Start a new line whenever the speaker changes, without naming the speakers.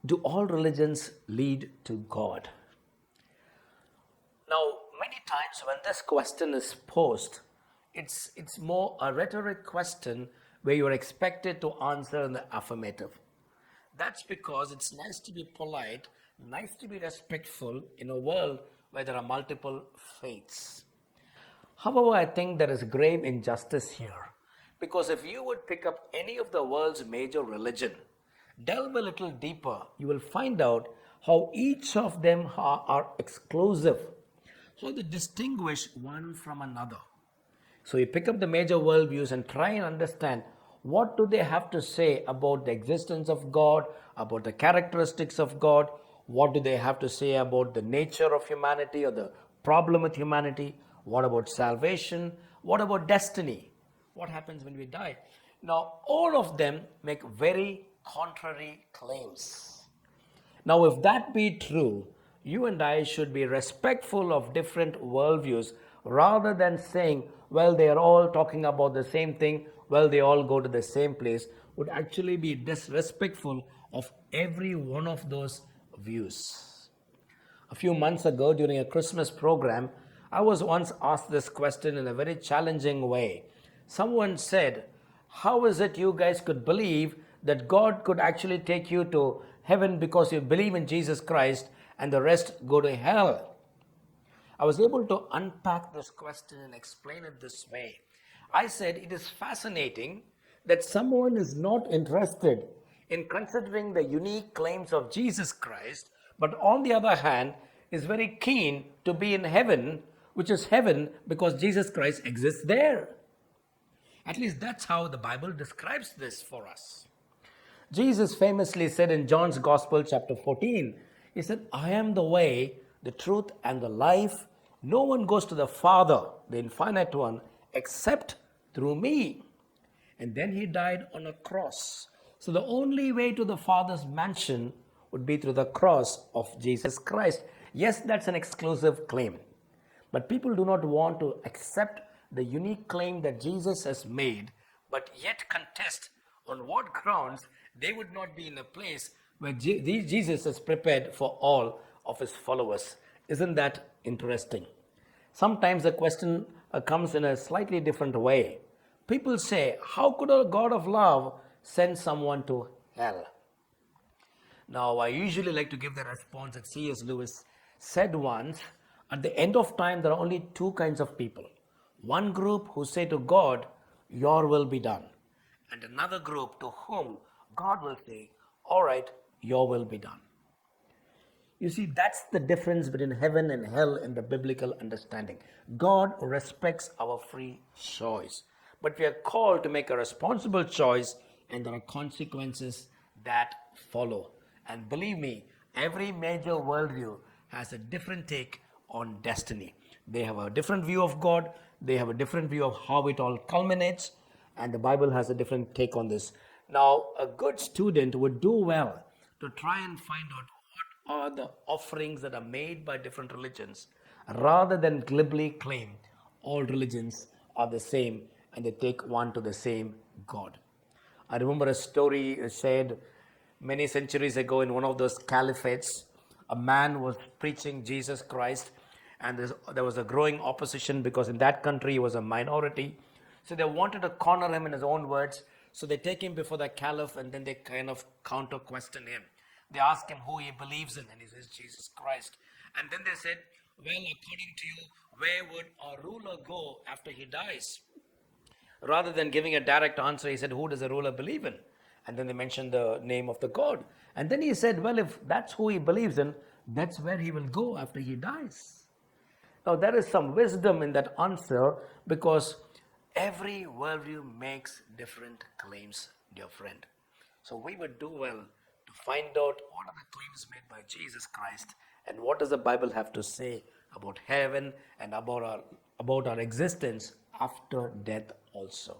Do all religions lead to God? Now, many times when this question is posed, it's more a rhetoric question where you're expected to answer in the affirmative. That's because it's nice to be polite, nice to be respectful in a world where there are multiple faiths. However, I think there is grave injustice here. Because if you would pick up any of the world's major religion, delve a little deeper, you will find out how each of them are exclusive, how they distinguish one from another. So you pick up the major worldviews and try and understand what do they have to say about the existence of God, about the characteristics of God, what do they have to say about the nature of humanity or the problem with humanity, what about salvation, what about destiny, what happens when we die. Now all of them make very contrary claims. Now, if that be true, you and I should be respectful of different worldviews rather than saying, well, they are all talking about the same thing, well, they all go to the same place, would actually be disrespectful of every one of those views. A few months ago, during a Christmas program, I was once asked this question in a very challenging way. Someone said, how is it you guys could believe that God could actually take you to heaven because you believe in Jesus Christ and the rest go to hell? I was able to unpack this question and explain it this way. I said it is fascinating that someone is not interested in considering the unique claims of Jesus Christ, but on the other hand is very keen to be in heaven, which is heaven because Jesus Christ exists there. At least that's how the Bible describes this for us. Jesus famously said in John's Gospel, chapter 14, he said, I am the way, the truth, and the life. No one goes to the Father, the infinite one, except through me. And then he died on a cross. So the only way to the Father's mansion would be through the cross of Jesus Christ. Yes, that's an exclusive claim. But people do not want to accept the unique claim that Jesus has made, but yet contest on what grounds they would not be in a place where Jesus is prepared for all of his followers. Isn't that interesting? Sometimes the question comes in a slightly different way. People say, how could a God of love send someone to hell? Now, I usually like to give the response that C.S. Lewis said once, at the end of time, there are only two kinds of people. One group who say to God, your will be done. And another group to whom God will say, all right, your will be done. You see, that's the difference between heaven and hell in the biblical understanding. God respects our free choice, but we are called to make a responsible choice, and there are consequences that follow. And believe me, every major worldview has a different take on destiny. They have a different view of God, they have a different view of how it all culminates, and the Bible has a different take on this. Now, a good student would do well to try and find out what are the offerings that are made by different religions rather than glibly claim all religions are the same and they take one to the same God. I remember a story said many centuries ago in one of those caliphates. A man was preaching Jesus Christ, and there was a growing opposition because in that country he was a minority. So they wanted to corner him in his own words. So they take him before the caliph and then they kind of counter question him. They ask him who he believes in, and he says Jesus Christ. And then they said, well, according to you, where would a ruler go after he dies? Rather than giving a direct answer, he said, who does a ruler believe in? And then they mentioned the name of the God. And then he said, well, if that's who he believes in, that's where he will go after he dies. Now, there is some wisdom in that answer because every worldview makes different claims, dear friend. So we would do well to find out what are the claims made by Jesus Christ and what does the Bible have to say about heaven and about our existence after death also.